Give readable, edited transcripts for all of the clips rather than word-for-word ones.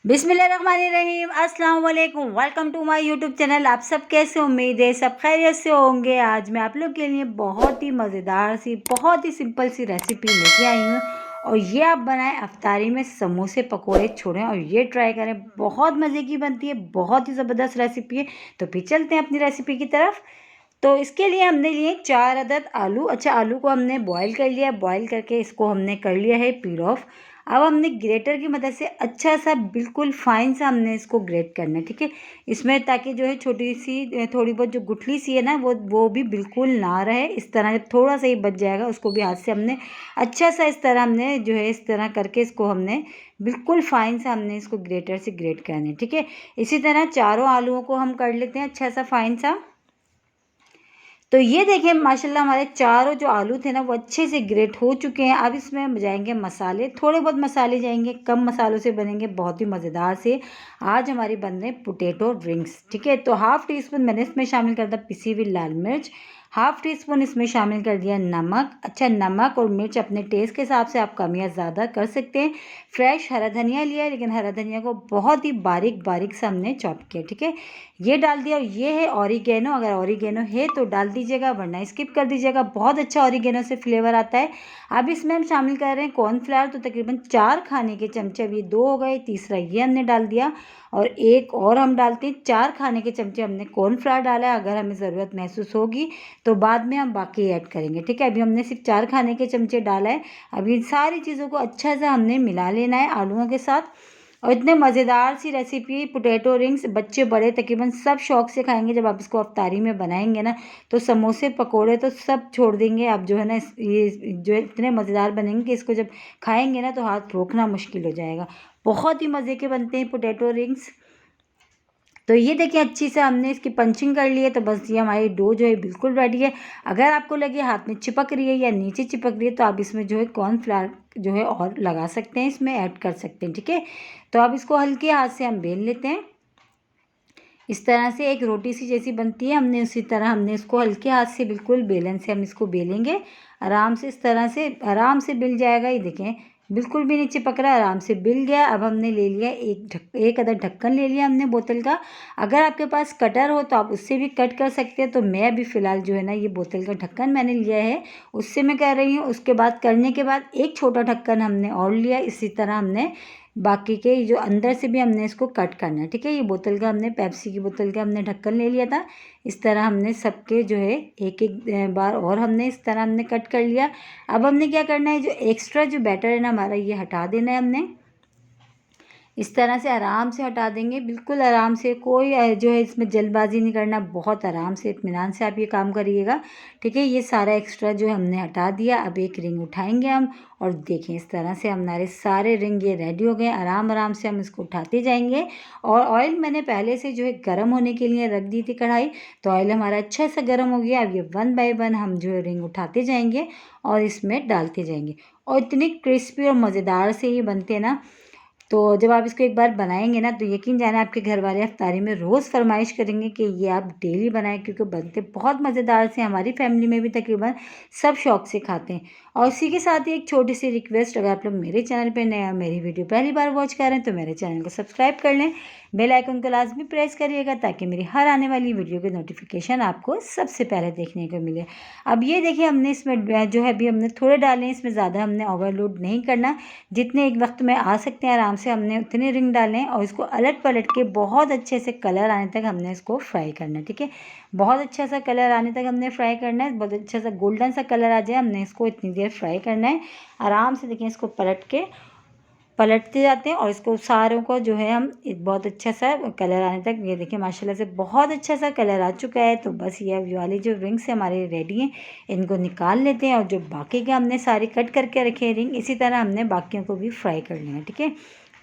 बिस्मिल्लाहिर्रहमानिर्रहीम, अस्सलाम वालेकुम। Welcome to my YouTube channel. आप सब कैसे, उम्मीद है सब खैरियत से होंगे। आज मैं आप लोग के लिए बहुत ही मज़ेदार सी, बहुत ही सिंपल सी रेसिपी लेके आई हूँ और ये आप बनाएं अफ्तारी में समोसे पकोड़े छोड़ें और ये ट्राई करें। बहुत मज़े की बनती है, बहुत ही ज़बरदस्त रेसिपी है। तो फिर चलते हैं अपनी रेसिपी की तरफ। तो इसके लिए हमने लिए 4 अदद आलू। अच्छा, आलू को हमने बॉईल कर लिया। बॉईल करके इसको हमने कर लिया है पील ऑफ। अब हमने ग्रेटर की मदद से अच्छा सा बिल्कुल फाइन सा हमने इसको ग्रेट करना है, ठीक है। इसमें ताकि जो है छोटी सी थोड़ी बहुत जो गुठली सी है ना वो भी बिल्कुल ना रहे। इस तरह जब थोड़ा सा ही बच जाएगा उसको भी हाथ से हमने अच्छा सा इस तरह हमने जो है इस तरह करके इसको हमने बिल्कुल फाइन सा हमने इसको ग्रेटर से ग्रेट करना है, ठीक है। इसी तरह चारों आलूओं को हम कर लेते हैं अच्छा सा फाइन सा। तो ये देखिए माशाल्लाह हमारे चारों जो आलू थे ना वो अच्छे से ग्रेट हो चुके हैं। अब इसमें हम जाएंगे मसाले, थोड़े बहुत मसाले जाएंगे, कम मसालों से बनेंगे बहुत ही मज़ेदार से। आज हमारी बन रहे पोटैटो रिंग्स, ठीक है। तो हाफ़ टी स्पून मैंने इसमें शामिल कर दिया पिसी हुई लाल मिर्च। हाफ़ टी स्पून इसमें शामिल कर दिया नमक। अच्छा, नमक और मिर्च अपने टेस्ट के हिसाब से आप कम या ज़्यादा कर सकते हैं। फ्रेश हरा धनिया लिया है, लेकिन हरा धनिया को बहुत ही बारीक बारीक से हमने चॉप किया, ठीक है। ये डाल दिया। और ये है ऑरिगेनो, अगर ऑरिगेनो है तो डाल दीजिएगा वरना स्किप कर दीजिएगा। बहुत अच्छा ऑरिगेनो से फ्लेवर आता है। अब इसमें हम शामिल कर रहे हैं कॉर्नफ्लावर। तो तकरीबन 4 खाने के चमचे, अब ये 2 हो गए, तीसरा ये हमने डाल दिया और एक और हम डालते हैं। 4 खाने के चमचे हमने कॉर्नफ्लावर डाला है। अगर हमें ज़रूरत महसूस होगी तो बाद में हम बाकी ऐड करेंगे, ठीक है। अभी हमने सिर्फ 4 खाने के चमचे डाला है। अब इन सारी चीज़ों को अच्छा से हमने मिला लेना है आलूओं के साथ। और इतने मज़ेदार सी रेसिपी पोटैटो रिंग्स, बच्चे बड़े तकरीबन सब शौक से खाएंगे। जब आप इसको अफ्तारी में बनाएंगे ना तो समोसे पकोड़े तो सब छोड़ देंगे आप, जो है ना ये जो है इतने मज़ेदार बनेंगे कि इसको जब खाएंगे ना तो हाथ रोकना मुश्किल हो जाएगा। बहुत ही मज़े के बनते हैं पोटैटो रिंग्स। तो ये देखिए अच्छी से हमने इसकी पंचिंग कर ली है। तो बस ये हमारी डो जो है बिल्कुल रेडी है। अगर आपको लगे हाथ में चिपक रही है या नीचे चिपक रही है तो आप इसमें जो है कॉर्नफ्लावर जो है और लगा सकते हैं, इसमें ऐड कर सकते हैं, ठीक है। तो अब इसको हल्के हाथ से हम बेल लेते हैं। इस तरह से एक रोटी सी जैसी बनती है, हमने उसी तरह हमने इसको हल्के हाथ से बिल्कुल बेलन से हम इसको बेलेंगे आराम से। इस तरह से आराम से बिल जाएगा। ये देखें बिल्कुल भी नहीं चिपक रहा, आराम से बिल गया। अब हमने ले लिया एक अदर ढक्कन ले लिया हमने बोतल का। अगर आपके पास कटर हो तो आप उससे भी कट कर सकते हैं। तो मैं अभी फ़िलहाल जो है ना ये बोतल का ढक्कन मैंने लिया है, उससे मैं कर रही हूँ। उसके बाद करने के बाद एक छोटा ढक्कन हमने और लिया। इसी तरह हमने बाकी के जो अंदर से भी हमने इसको कट करना है, ठीक है। ये बोतल का हमने पेप्सी की बोतल का हमने ढक्कन ले लिया था। इस तरह हमने सबके जो है एक एक बार और हमने इस तरह हमने कट कर लिया। अब हमने क्या करना है, जो एक्स्ट्रा जो बैटर है ना हमारा, ये हटा देना है हमने। इस तरह से आराम से हटा देंगे, बिल्कुल आराम से। कोई जो है इसमें जल्दबाजी नहीं करना, बहुत आराम से इत्मीनान से आप ये काम करिएगा, ठीक है। ये सारा एक्स्ट्रा जो हमने हटा दिया। अब एक रिंग उठाएंगे हम और देखें इस तरह से हमारे सारे रिंग ये रेडी हो गए। आराम आराम से हम इसको उठाते जाएंगे। और ऑयल मैंने पहले से जो है गर्म होने के लिए रख दी थी कढ़ाई। तो ऑयल हमारा अच्छा सा गर्म हो गया। अब ये 1 बाय 1 हम जो है रिंग उठाते जाएंगे और इसमें डालते जाएंगे। और इतनी क्रिस्पी और मज़ेदार से ये बनते हैं ना। तो जब आप इसको एक बार बनाएंगे ना तो यकीन जाना आपके घर वाले इफ्तारी में रोज़ फरमाइश करेंगे कि ये आप डेली बनाएं, क्योंकि बनते बहुत मज़ेदार से। हमारी फैमिली में भी तकरीबन सब शौक से खाते हैं। और इसी के साथ ही एक छोटी सी रिक्वेस्ट, अगर आप लोग मेरे चैनल पर नए, मेरी वीडियो पहली बार वॉच कर रहे हैं तो मेरे चैनल को सब्सक्राइब कर लें। बेल आइकन को लाजमी प्रेस करिएगा ताकि मेरी हर आने वाली वीडियो की नोटिफिकेशन आपको सबसे पहले देखने को मिले। अब ये देखिए हमने इसमें जो है अभी हमने थोड़े डाले हैं, इसमें ज़्यादा हमने ओवरलोड नहीं करना। जितने एक वक्त में आ सकते हैं आराम से हमने उतने रिंग डालें और इसको अलट पलट के बहुत अच्छे से कलर आने तक हमने इसको फ्राई करना है, ठीक है। बहुत अच्छा सा कलर आने तक हमने फ्राई करना है। बहुत अच्छा सा गोल्डन सा कलर आ जाए हमने इसको इतनी देर फ्राई करना है। आराम से देखिए इसको पलटते जाते हैं और इसको सारों को जो है हम एक बहुत अच्छा सा कलर आने तक, ये देखिए माशाल्लाह से बहुत अच्छा सा कलर आ चुका है। तो बस ये वाली जो रिंग्स हमारे रेडी हैं, इनको निकाल लेते हैं। और जो बाकी के हमने सारे कट करके रखे हैं रिंग, इसी तरह हमने बाकियों को भी फ्राई कर लेना, ठीक है।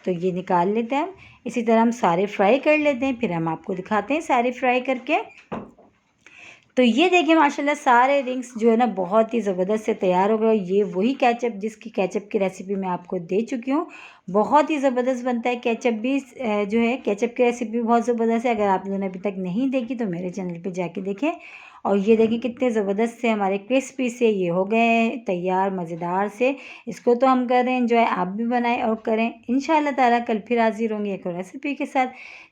तो ये निकाल लेते हैं हम। इसी तरह हम सारे फ्राई कर लेते हैं, फिर हम आपको दिखाते हैं सारे फ्राई करके। तो ये देखिए माशाल्लाह सारे रिंग्स जो है ना बहुत ही ज़बरदस्त से तैयार हो गए। ये वही केचप जिसकी केचप की रेसिपी मैं आपको दे चुकी हूँ। बहुत ही ज़बरदस्त बनता है केचप भी। जो है केचप की रेसिपी बहुत ज़बरदस्त है। अगर आप लोगों ने अभी तक नहीं देखी तो मेरे चैनल पे जाके देखें। और ये देखिए कितने ज़बरदस्त से हमारे क्रिस्पी से ये हो गए हैं तैयार मज़ेदार से। इसको तो हम कर रहे हैं एंजॉय, आप भी बनाएं और करें। इंशाल्लाह ताला कल फिर हाजिर होंगी एक और रेसिपी के साथ।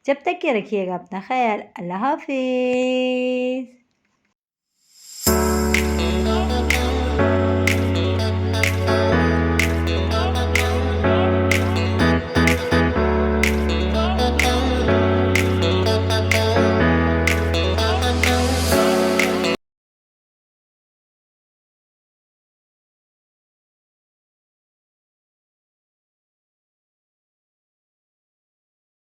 जब तक के रखिएगा अपना ख्याल। अल्लाह हाफिज़।